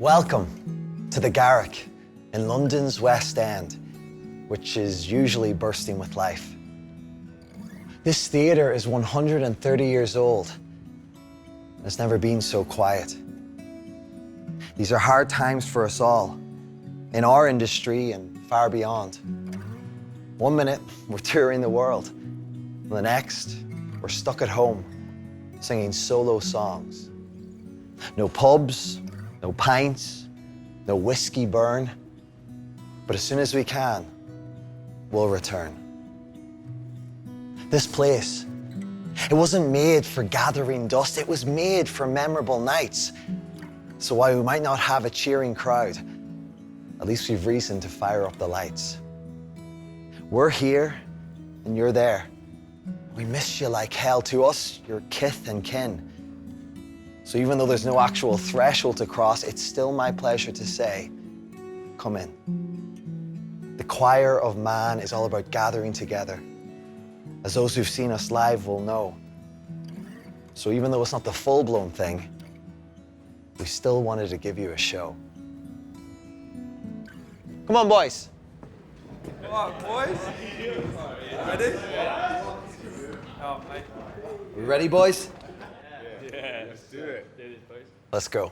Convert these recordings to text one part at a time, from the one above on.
Welcome to the Garrick in London's West End, which is usually bursting with life. This theatre is 130 years old. It's never been so quiet. These are hard times for us all, in our industry and far beyond. One minute, we're touring the world. And the next, we're stuck at home, singing solo songs. No pubs, no pints, no whiskey burn. But as soon as we can, we'll return. This place, it wasn't made for gathering dust, it was made for memorable nights. So while we might not have a cheering crowd, at least we've reason to fire up the lights. We're here and you're there. We miss you like hell. To us, you're kith and kin. So even though there's no actual threshold to cross, it's still my pleasure to say, come in. The choir of man is all about gathering together, as those who've seen us live will know. So even though it's not the full-blown thing, we still wanted to give you a show. Come on, boys. Come on, boys. Ready? Oh, mate. We ready, boys? Yeah, let's do it. Let's go.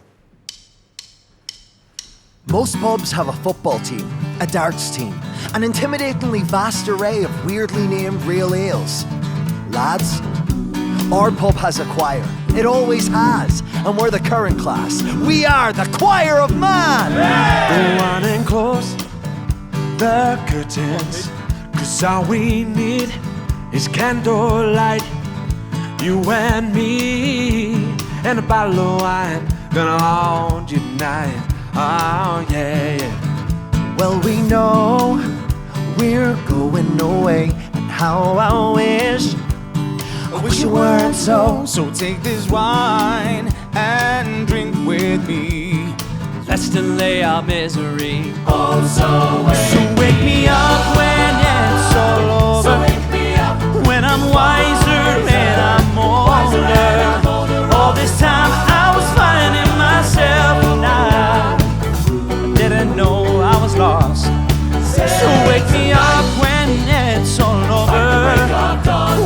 Most pubs have a football team, a darts team, an intimidatingly vast array of weirdly named real ales. Lads, our pub has a choir. It always has, and we're the current class. We are the choir of man! Go on and close the curtains, 'cause all we need is candlelight. You and me, and a bottle of wine, gonna hold you tonight. Oh yeah, yeah. Well, we know we're going away, and how I wish you weren't so. So take this wine and drink with me. Let's delay our misery. Oh, so Wake me up when it's all over. So wake me up when I'm wiser and I'm older. All this time I was finding myself and I didn't know I was lost. So wake me up when it's all over.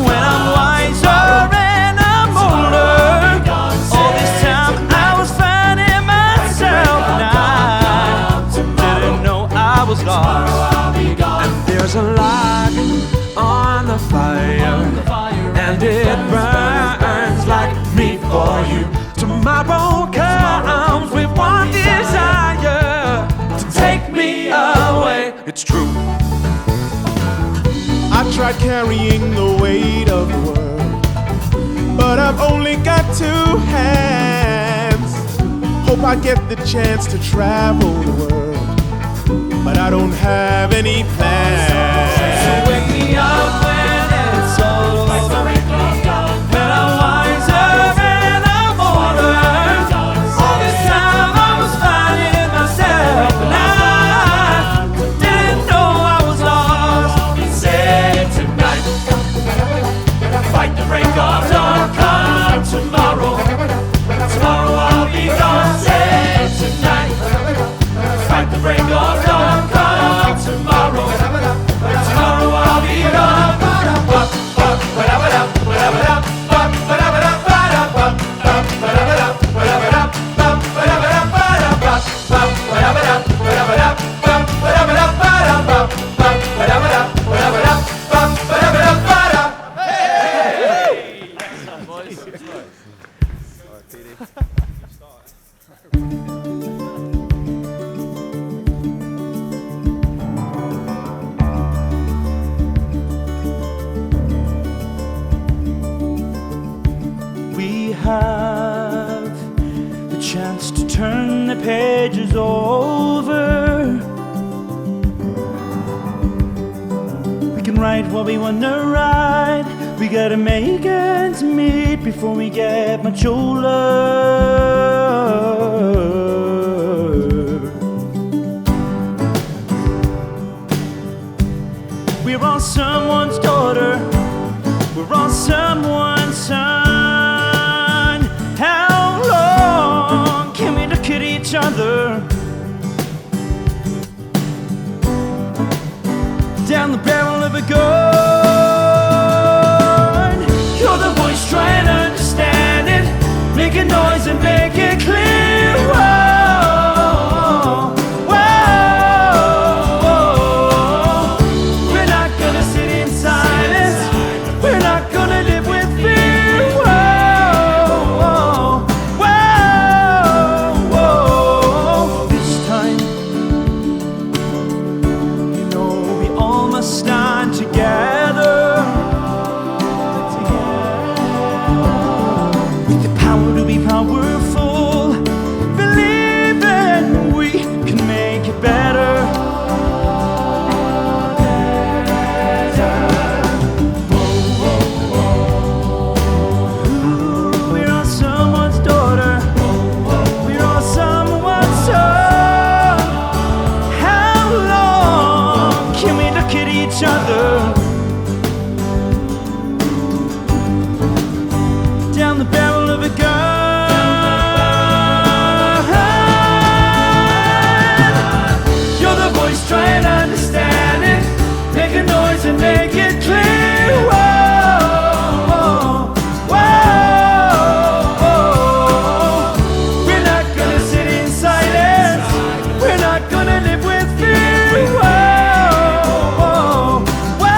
When I'm wiser and I'm older. All this time I was finding myself and I didn't know I was lost. And there's a log on the fire, and it burns like me for you. Tomorrow comes with one desire, to take me away. It's true. I tried carrying the weight of the world, but I've only got two hands. Hope I get the chance to travel the world, but I don't have any plans. So wake me up when it's all over. When I'm wiser and I'm older. All this time I was finding myself and I didn't know I was lost. Say tonight, fight the break of dawn. Come tomorrow, tomorrow I'll be gone. Say tonight, fight the break of dawn. Come tomorrow, tomorrow I'll be gone. We have the chance to turn the pages over. We can write what we want to write. We gotta make ends meet before we get much older. We're all someone's daughter. We're all someone's son. How long can we look at each each other. Down the barrel of a gun. You're the voice trying to understand it. Make a noise and make it clear. Whoa, whoa. We're not gonna sit in silence. We're not gonna live with fear. Whoa, whoa, whoa. This time, you know we all must stand together. With the power to be powerful, believing we can make it better. We're all someone's daughter. We're all someone's son. How long can we look at each other? Down the barrel of a gun. You're the voice trying to understand it. Make a noise and make it clear. Whoa, whoa, whoa. We're not gonna sit in silence. We're not gonna live with fear. Whoa, whoa, whoa.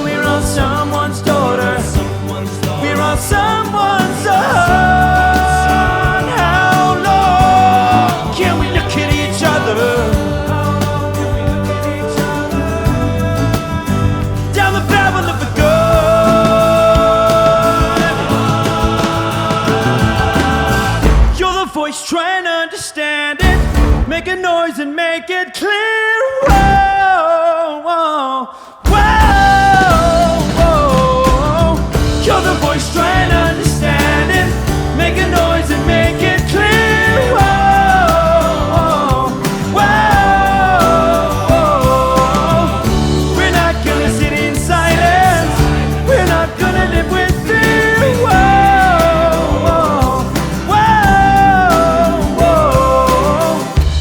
We're all someone's daughter. We're all someone's son. How long can we look at each other? Down the barrel of a gun. You're the voice trying to understand it. Make a noise and make it clear. Whoa, whoa, whoa, whoa. You're the voice trying to understand it. Make a noise and make it clear. Whoa, whoa, whoa. We're not gonna sit in silence. We're not gonna live with fear. Whoa, whoa, whoa.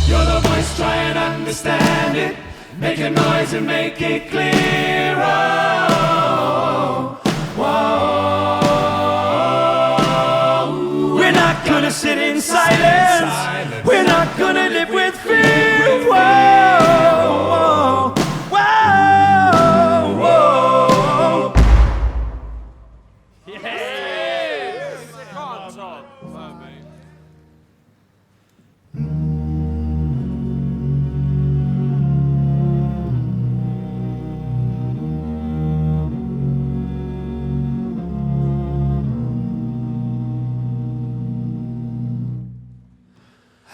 You're the voice trying to understand it. Make a noise and make it clear. Whoa, whoa. We're not gonna sit in silence. We're not gonna live with fear. Whoa, whoa, whoa.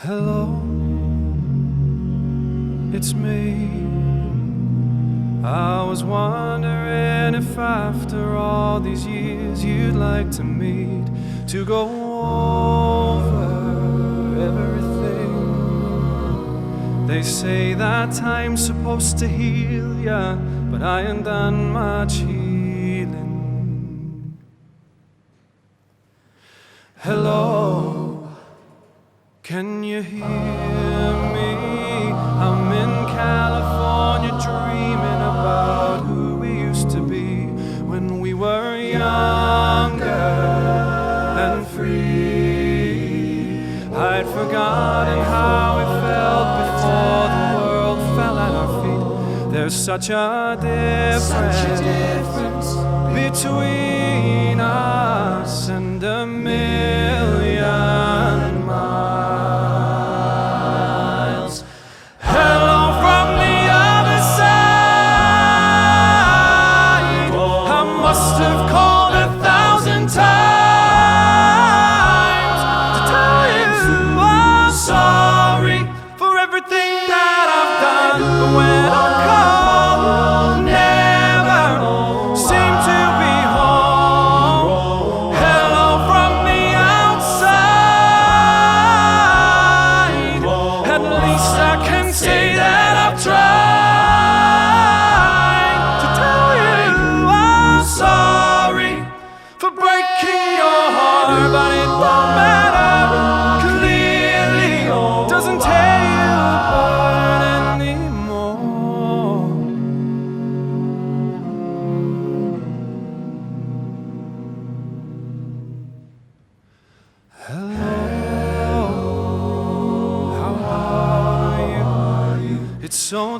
Hello, it's me. I was wondering if after all these years you'd like to meet to go over everything. They say that time's supposed to heal ya, but I ain't done much healing. Hello, can you hear me? I'm in California dreaming about who we used to be when we were younger and free. I'd forgotten how it felt before the world fell at our feet. There's such a difference between us and a million miles. Hello from the other side. I must have called 1,000 times to tell you I'm sorry for everything that I've done. But when I call,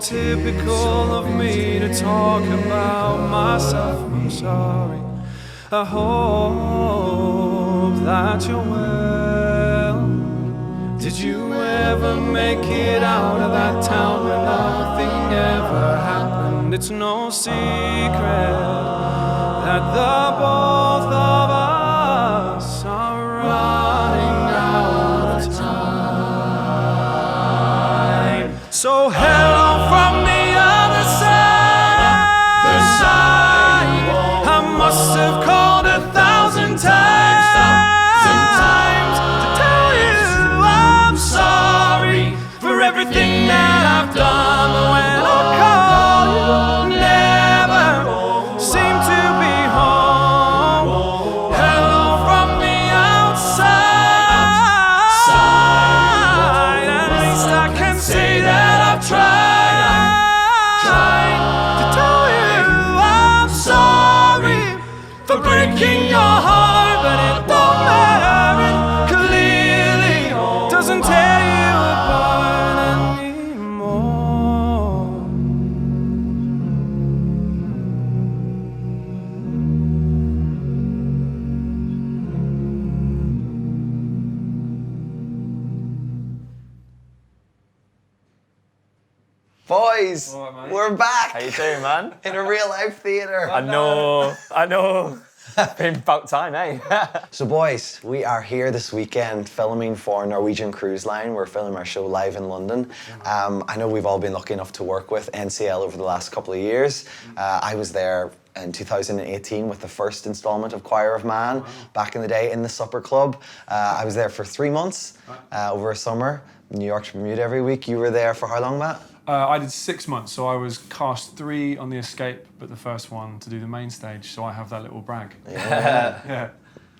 typical of me to talk about myself. I'm sorry. I hope that you're well. Did you ever make it out of that town where nothing ever happened? It's no secret that the both of us are running out of time. So hello from the other side. I must have called 1,000 times to tell you I'm sorry for everything that I've done. But when I call, you never seem to be home. Hello from the outside. At least I can say that I've tried to tell you I'm sorry for breaking your heart, but it don't matter. It clearly doesn't tear you apart anymore. Boys, All right, mate. we're back How you doing, man? in a real life theatre. I know. Been about time, eh? So boys, we are here this weekend filming for Norwegian Cruise Line. We're filming our show live in London. I know we've all been lucky enough to work with NCL over the last couple of years. I was there in 2018 with the first installment of Choir of Man, back in the day in the Supper Club. I was there for 3 months over a summer, New York to Bermuda every week. You were there for how long, Matt? I did 6 months, so I was cast 3 on The Escape, but the first one to do the main stage, so I have that little brag. Yeah.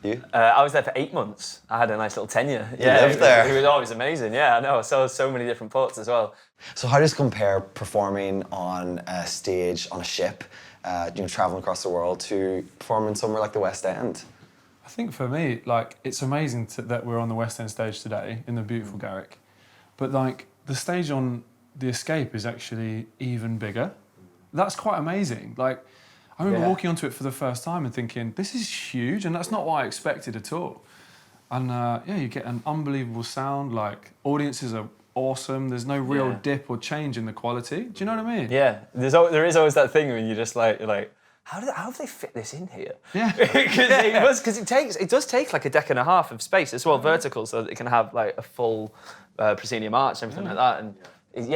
You? I was there for 8 months. I had a nice little tenure. lived there. It was always amazing. Yeah, I know. I saw so many different parts as well. So how does it compare performing on a stage on a ship, traveling across the world, to performing somewhere like the West End? I think for me, like, it's amazing that we're on the West End stage today in the beautiful Garrick, but like the stage on The Escape is actually even bigger. That's quite amazing. Like, I remember walking onto it for the first time and thinking, this is huge, and that's not what I expected at all. And you get an unbelievable sound, like, audiences are awesome, there's no real dip or change in the quality. Do you know what I mean? Yeah, there is always that thing when you just you're like, how have they fit this in here? Yeah. Because it does take like a deck and a half of space as well, vertical, so that it can have like a full proscenium arch and everything like that. And it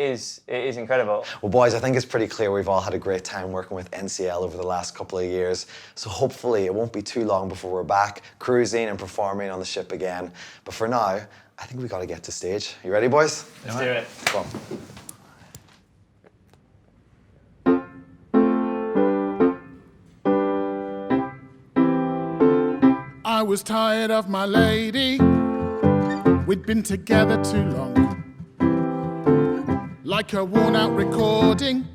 is incredible. Well, boys, I think it's pretty clear we've all had a great time working with NCL over the last couple of years. So hopefully it won't be too long before we're back cruising and performing on the ship again. But for now, I think we got to get to stage. You ready, boys? Let's do it. Come on. I was tired of my lady. We'd been together too long. Like a worn-out recording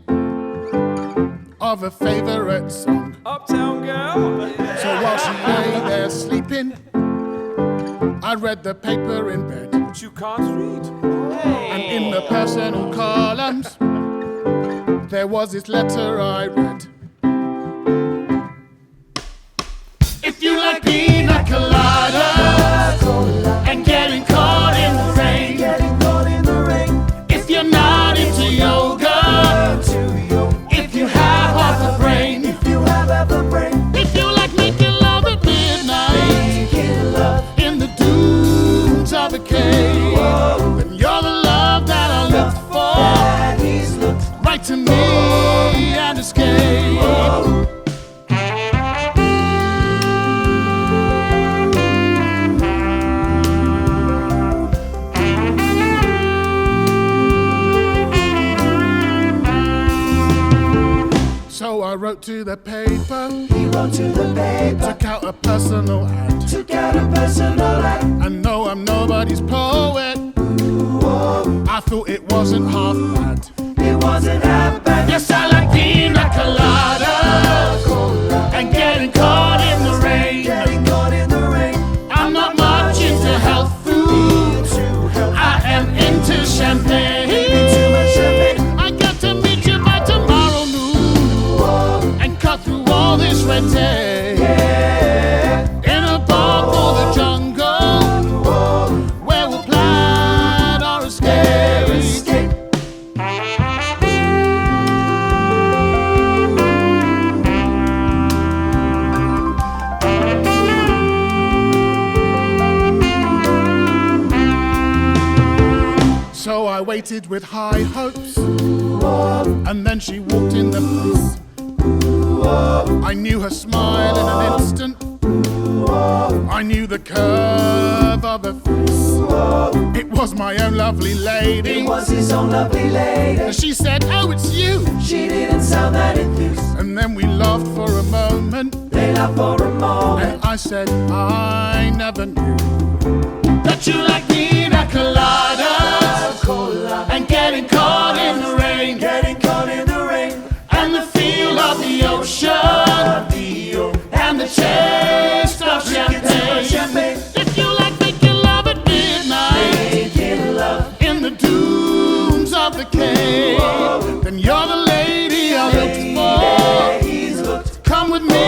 of a favorite song. Uptown Girl. So while she lay there sleeping, I read the paper in bed. But you can't read. And in the personal columns, there was this letter I read. If you like pina coladas and getting caught in the rain, if you're not into yoga, if you have half a brain, if you like making love at midnight in the dunes of a cave, then you're the love that I looked for. Write to me and escape. So I wrote to the paper. He wrote to the paper. Took out a personal ad. I know I'm nobody's poet. I thought it wasn't half bad. Yes, I like pina coladas and getting caught in the rain. I'm not much into health food. I am into champagne. I this red day. In a park or the jungle, where we'll plan our escape. So I waited with high hopes, and then she walked in the place. I knew her smile in an instant. I knew the curve of her face. It was my own lovely lady. It was his own lovely lady. She said, "Oh, it's you." She didn't sound that enthused. And then we laughed for a moment. They laughed for a moment. And I said, I never knew that you like pina coladas and getting caught in the rain. Getting caught in the rain. And the feel of the ocean and the taste of champagne. If you like making love at midnight, Making love. in the dunes of the cave, then you're the lady I looked for. He's looked. Come with me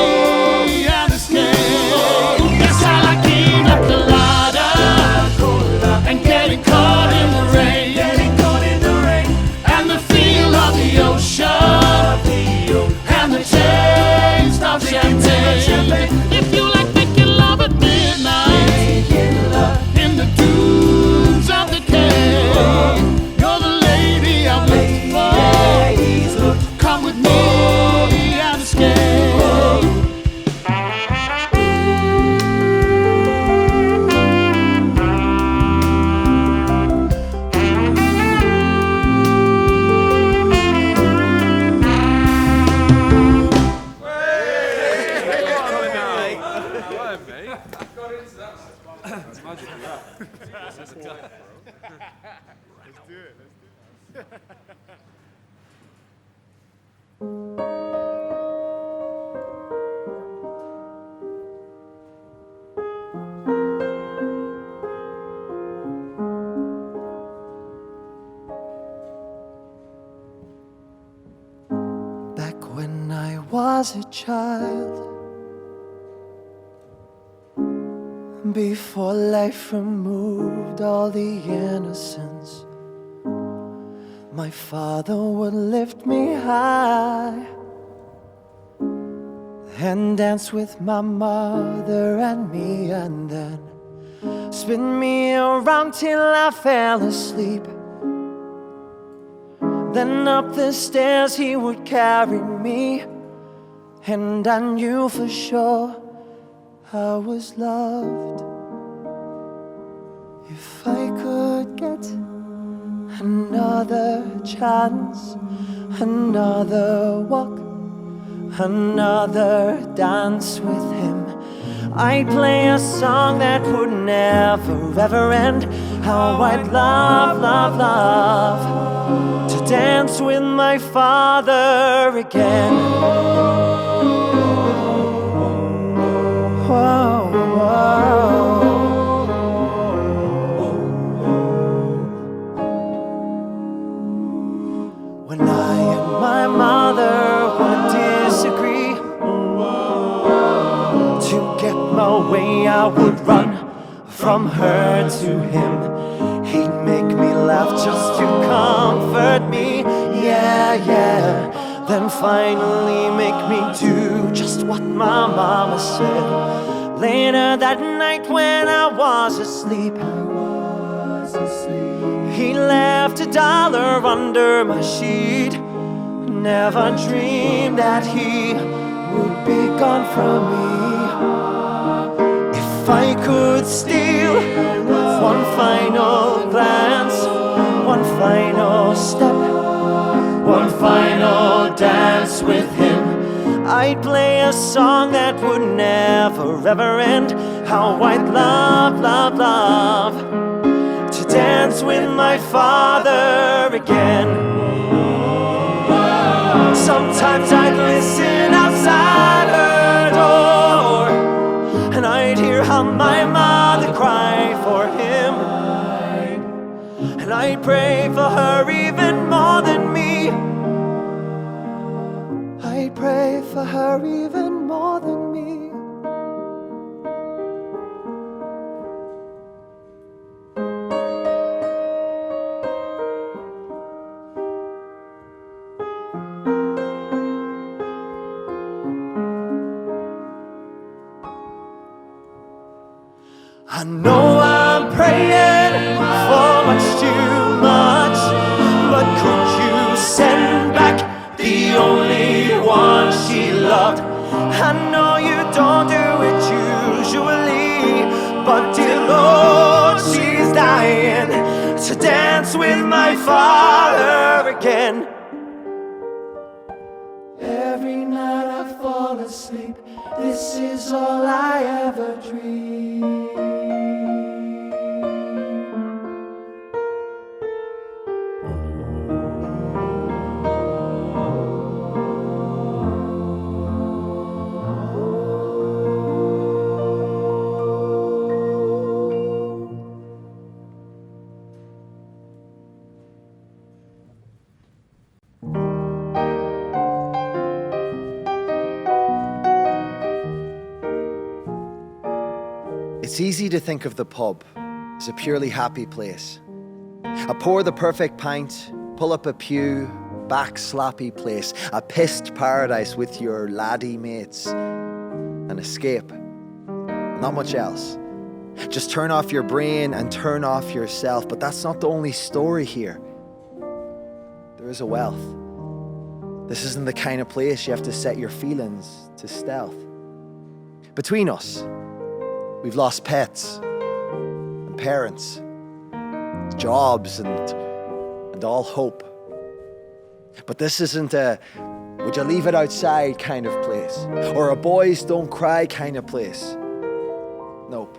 and escape. Yes, I like pina colada and getting caught in the rain. Getting caught in the rain. And the feel of the ocean and the taste of champagne. If you like making love at midnight, Making love. in the dunes of the cave, you're the lady I've looked for. He's looked. Come with me and escape. Back when I was a child, before life removed all the innocence, my father would lift me high and dance with my mother and me, and then spin me around till I fell asleep. Then up the stairs he would carry me, and I knew for sure I was loved. If I could get another chance, another walk, another dance with him, I'd play a song that would never ever end. How I'd love, love, love to dance with my father again. Whoa, whoa. When I and my mother would disagree, to get my way I would run from her to him. He'd make me laugh just to comfort me, yeah, yeah. Then finally make me do just what my mama said. Later that night when I was asleep, he left $1 under my sheet. Never dreamed that he would be gone from me. If I could steal one final glance, one final step, one final dance with him, I'd play a song that would never ever end. How I'd love, love, love to dance with my father again. Sometimes I'd listen outside her door, and I'd hear how my mother cried for him, and I'd pray for her even more than me. I'd pray for her even more I know I'm praying for much too much, but could you send back the only one she loved? I know you don't do it usually, but dear Lord, she's dying to dance with my father again. Every night I fall asleep, this is all I ever dream. It's easy to think of the pub as a purely happy place. A pour the perfect pint, pull up a pew, back slappy place. A pissed paradise with your laddie mates. An escape. Not much else. Just turn off your brain and turn off yourself. But that's not the only story here. There is a wealth. This isn't the kind of place you have to set your feelings to stealth. Between us, we've lost pets and parents, jobs and all hope. But this isn't a would you leave it outside kind of place, or a boys don't cry kind of place. Nope.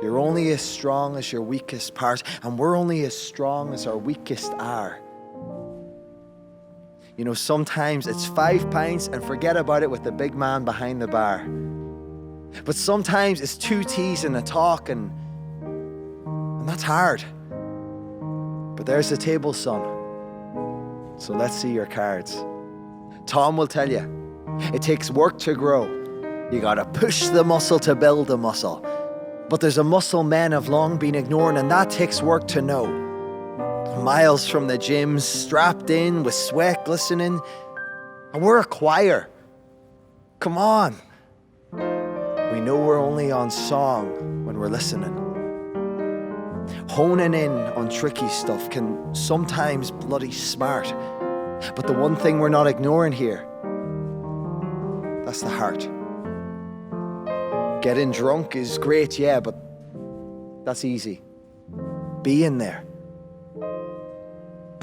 You're only as strong as your weakest part, and we're only as strong as our weakest are. You know, sometimes it's 5 pints and forget about it with the big man behind the bar. But sometimes it's 2 teas and a talk, and that's hard. But there's the table, son. So let's see your cards. Tom will tell you, it takes work to grow. You gotta push the muscle to build the muscle. But there's a muscle men have long been ignoring, and that takes work to know. Miles from the gyms, strapped in with sweat glistening. And we're a choir. Come on. We know we're only on song when we're listening. Honing in on tricky stuff can sometimes bloody smart. But the one thing we're not ignoring here, that's the heart. Getting drunk is great, yeah, but that's easy. Being there.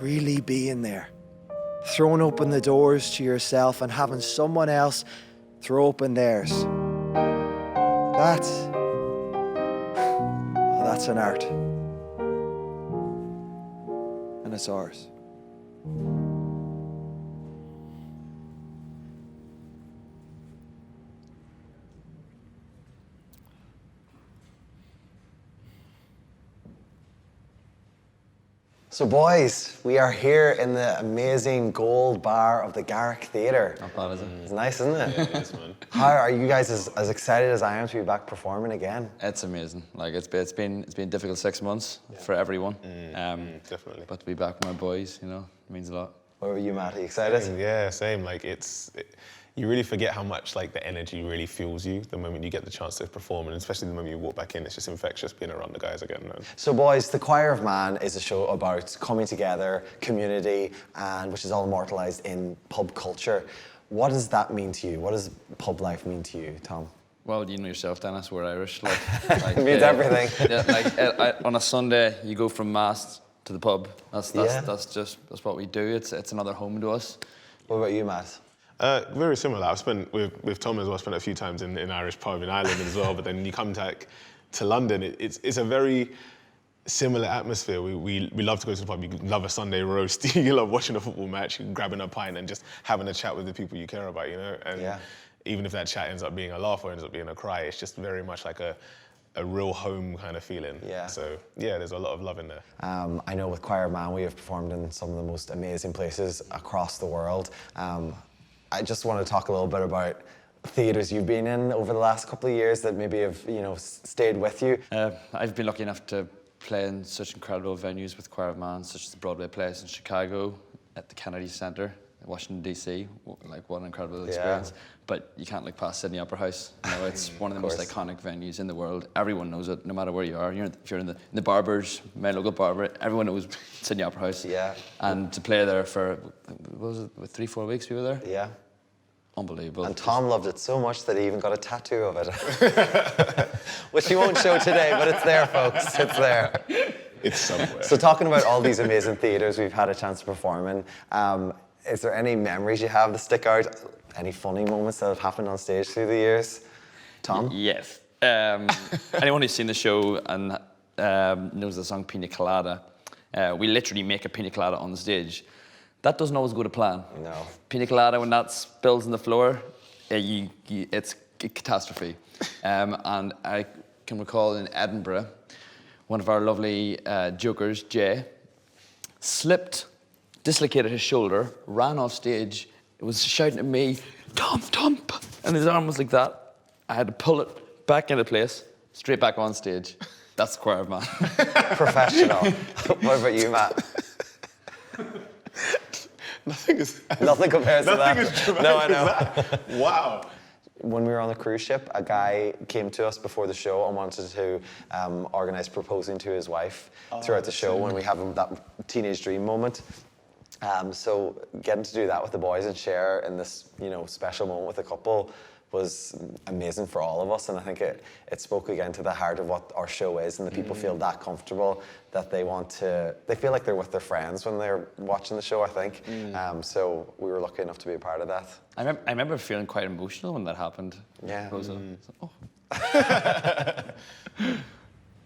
Really being there. Throwing open the doors to yourself and having someone else throw open theirs. That's an art. And it's ours. So boys, we are here in the amazing gold bar of the Garrick Theatre. Not bad, is it? It's nice, isn't it? Yeah, it is, man. How are you guys as excited as I am to be back performing again? It's amazing. Like it's been a difficult 6 months for everyone. Definitely. But to be back with my boys, you know, means a lot. What about you, Matt? Are you excited? Yeah, same. Like you really forget how much like the energy really fuels you the moment you get the chance to perform, and especially the moment you walk back in. It's just infectious being around the guys again, man. So boys, The Choir of Man is a show about coming together, community, and which is all immortalised in pub culture. What does that mean to you? What does pub life mean to you, Tom? Well, you know yourself, Dennis, we're Irish. Like It means everything. Yeah, on a Sunday, you go from mass to the pub. That's what we do. It's another home to us. What about you, Matt? Very similar. I've spent with Tom as well. Spent a few times in Irish pub in Ireland as well. But then you come to London. It's a very similar atmosphere. We love to go to the pub. You love a Sunday roast. You love watching a football match, grabbing a pint, and just having a chat with the people you care about. You know. And even if that chat ends up being a laugh or ends up being a cry, it's just very much like a real home kind of feeling. Yeah. So yeah, there's a lot of love in there. I know with Choir of Man we have performed in some of the most amazing places across the world. I just want to talk a little bit about theatres you've been in over the last couple of years that maybe have, stayed with you. I've been lucky enough to play in such incredible venues with Choir of Man, such as the Broadway Place in Chicago, at the Kennedy Center Washington DC. Like, what an incredible experience! But you can't look past Sydney Opera House. You know, it's one of the most iconic venues in the world. Everyone knows it, no matter where you are. If you're in the barbers, my local barber, everyone knows Sydney Opera House. Yeah. And to play there for, what was it, 3-4 weeks we were there? Yeah. Unbelievable. And Tom loved it so much that he even got a tattoo of it. Which he won't show today, but it's there, folks. It's there. It's somewhere. So talking about all these amazing theatres we've had a chance to perform in, is there any memories you have that stick out? Any funny moments that have happened on stage through the years? Tom? Yes. Anyone who's seen the show and knows the song Pina Colada, we literally make a pina colada on the stage. That doesn't always go to plan. No. Pina colada, when that spills on the floor, it's a catastrophe. And I can recall in Edinburgh, one of our lovely jokers, Jay, slipped, dislocated his shoulder, ran off stage, was shouting at me, Tom, Tom, and his arm was like that. I had to pull it back into place, straight back on stage. That's the choir man. Professional. What about you, Matt? Nothing compares to that. Nothing is dramatic No, I know. as that. Wow. When we were on the cruise ship, a guy came to us before the show and wanted to organise proposing to his wife throughout the show when we have that teenage dream moment. So getting to do that with the boys and share in this, special moment with a couple was amazing for all of us, and I think it spoke again to the heart of what our show is, and the people feel that comfortable that they feel like they're with their friends when they're watching the show, I think. So we were lucky enough to be a part of that. I remember feeling quite emotional when that happened. Yeah.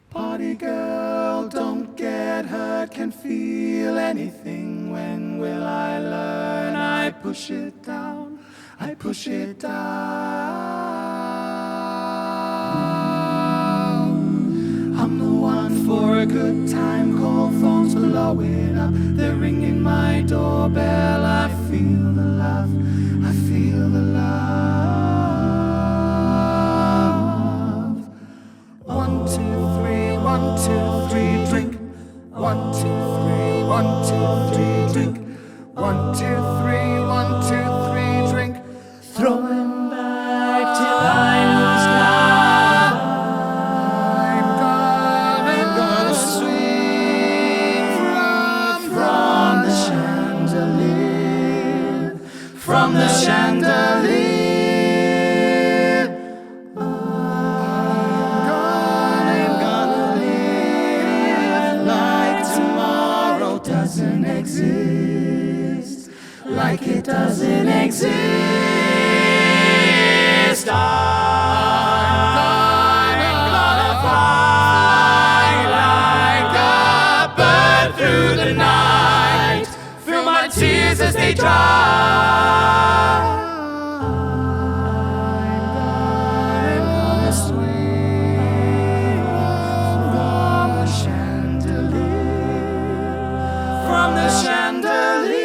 Party girl, don't get hurt, can feel anything. When will I learn? I push it down, I push it down. I'm the one for a good time, call phones blowing up. They're ringing my doorbell, I feel the love, I feel the love. 1, 2, 3, 1, 2, 3, drink. 1, 2, 3, 1, 2, 3, drink. 1, 2, 3, 1, 2, 3, drink. Throwing back till I lose count. I'm gonna swing from the chandelier, from the chandelier. Doesn't exist, like it doesn't exist. I'm gonna fly like a bird through the night, feel my tears as they dry. I'm gonna swing from the chandelier, from the chandelier.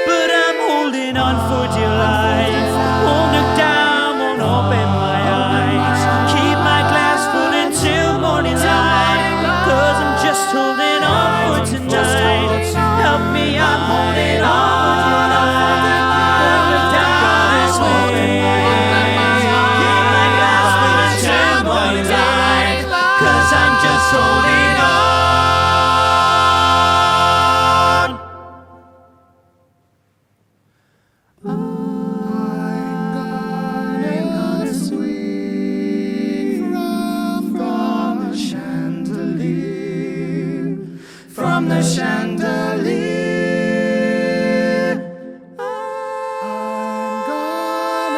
But I'm holding on for dear life. Won't look down, won't open my eyes. Keep my glass full until morning light, 'cause I'm just holding on for tonight. Help me, I'm holding on for tonight. Won't look down this way. Keep my glass full until morning light, 'cause I'm just holding on. From the chandelier,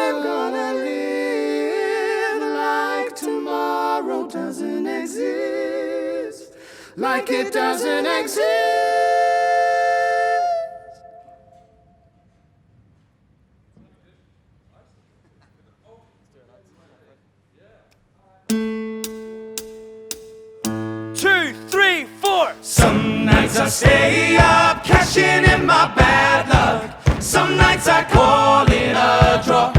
I'm gonna live like tomorrow doesn't exist, like it doesn't exist. Some nights I stay up, cashing in my bad luck. Some nights I call it a draw.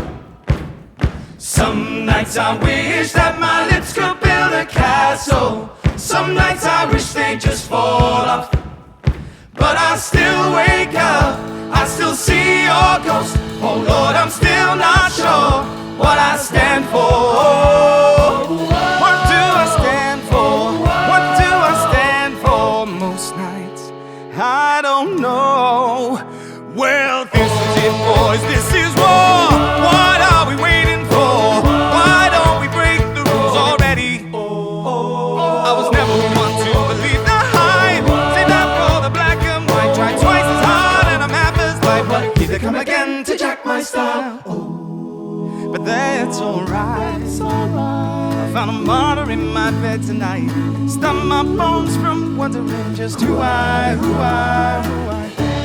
Some nights I wish that my lips could build a castle. Some nights I wish they just fall off. But I still wake up, I still see your ghost. Oh Lord, I'm still not sure what I stand for. What do I stand for? What do I stand for? Most nights I don't know. Well, this is it, boys, this is war. What are we waiting for? Why don't we break the rules already? I was never one to believe the hype. Say that for the black and white. Try twice as hard and I'm half as light. But here they come again to jack my style. But that's alright. I found a martyr in my bed tonight. Stunned my bones from wondering just who I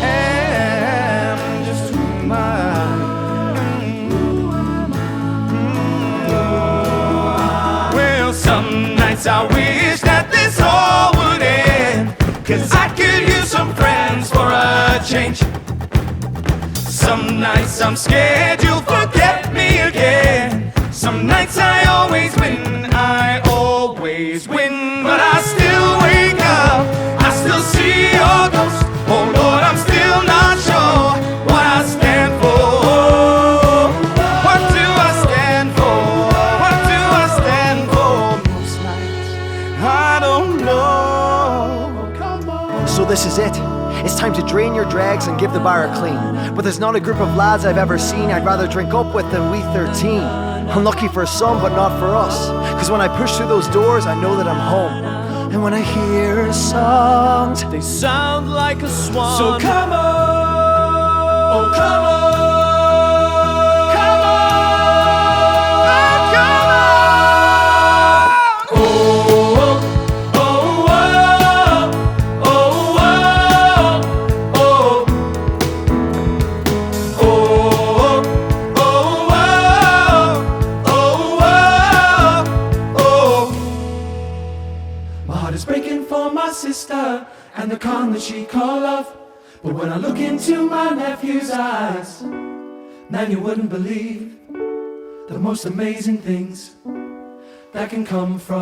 am. Just who am I? Well, some nights I wish that this all would end, 'cause I could use some friends for a change. Some nights I'm scared you'll forget me again. Some nights I always win, but I still wake up, I still see your ghost. Oh Lord, I'm still not sure what I stand for. What do I stand for? What do I stand for? Most nights I don't know. Come on. So this is it. It's time to drain your dregs and give the bar a clean. But there's not a group of lads I've ever seen I'd rather drink up with than we 13. Unlucky for some, but not for us. 'Cause when I push through those doors, I know that I'm home. And when I hear songs, They sound like a swan. So come on, oh come on, come on, oh come on. Oh, oh, oh, oh, oh, oh, oh, oh, oh, oh. My heart is breaking for my sister and the con that she called love. But when I look into my nephew's eyes, man, you wouldn't believe the most amazing things that can come from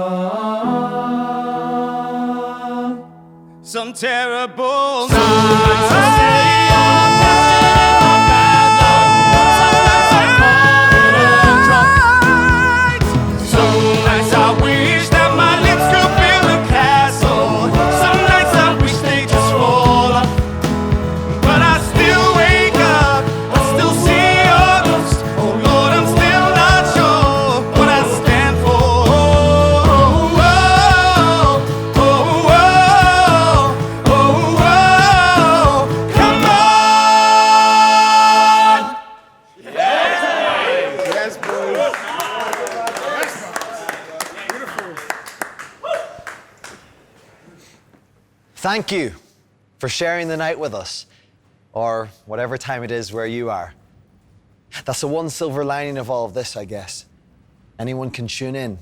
some terrible Thank you for sharing the night with us, or whatever time it is where you are. That's the one silver lining of all of this, I guess. Anyone can tune in,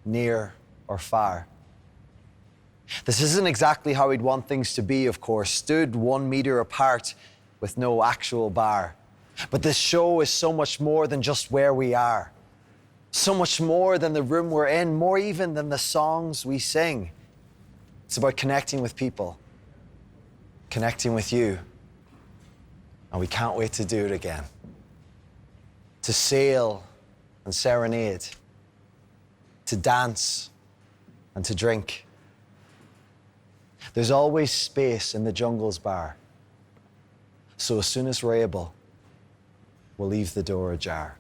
near or far. This isn't exactly how we'd want things to be, of course, stood 1 meter apart with no actual bar. But this show is so much more than just where we are. So much more than the room we're in, more even than the songs we sing. It's about connecting with people, connecting with you. And we can't wait to do it again. To sail and serenade, to dance and to drink. There's always space in the Jungles bar. So as soon as we're able, we'll leave the door ajar.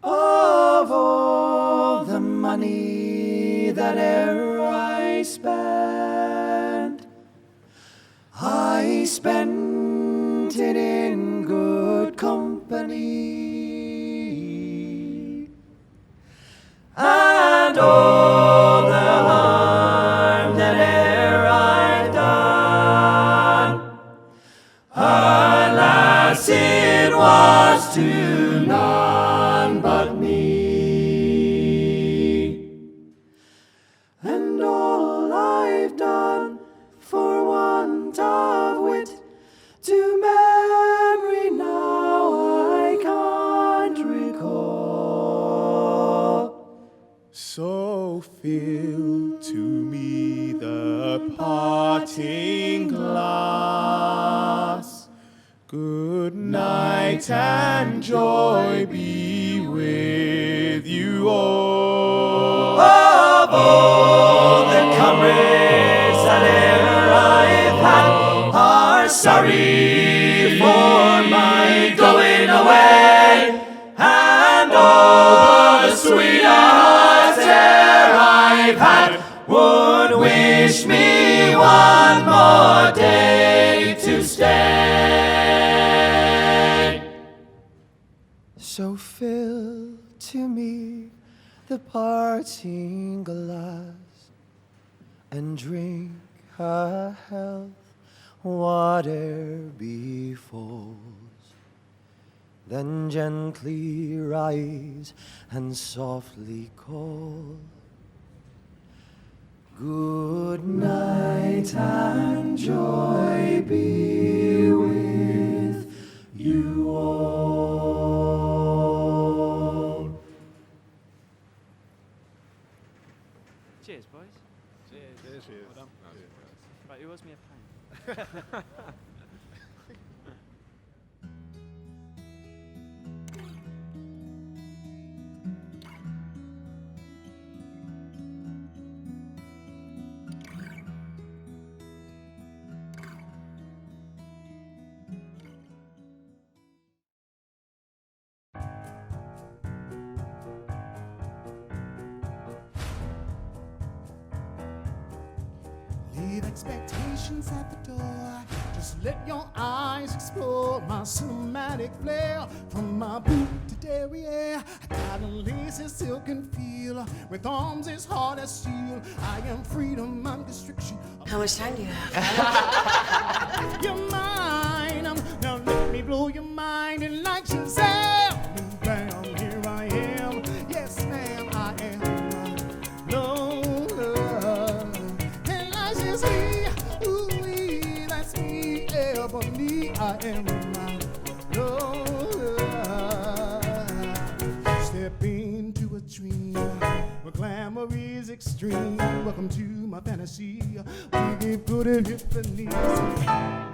of all the money that e'er I spent, I spent it in good company, and all the harm that e'er I've done, alas, it was to none but me. And all I've done for want of wit, to memory now I the parting glass. Good night and joy be with you all. Of all the comrades that e'er I've had are sorry for my going away, and all the sweethearts e'er I've had would wish me one more day to stay. So fill to me the parting glass and drink her health, whate'er befalls. Then gently rise and softly call. Good night and joy be with you all. Cheers, boys. Cheers. Right, who owes me a pint? Leave expectations at the door. Just let your eyes explore my cinematic flair. From my boot to derriere, I got a lacy silken feel. With arms as hard as steel, I am freedom and constriction. How much time do you have? You're mine. Now let me blow your mind and like Shazam. And bam, here I am. Yes, ma'am, I am. I am my Lord. Step into a dream where glamour is extreme. Welcome to my fantasy. We give good epiphanies.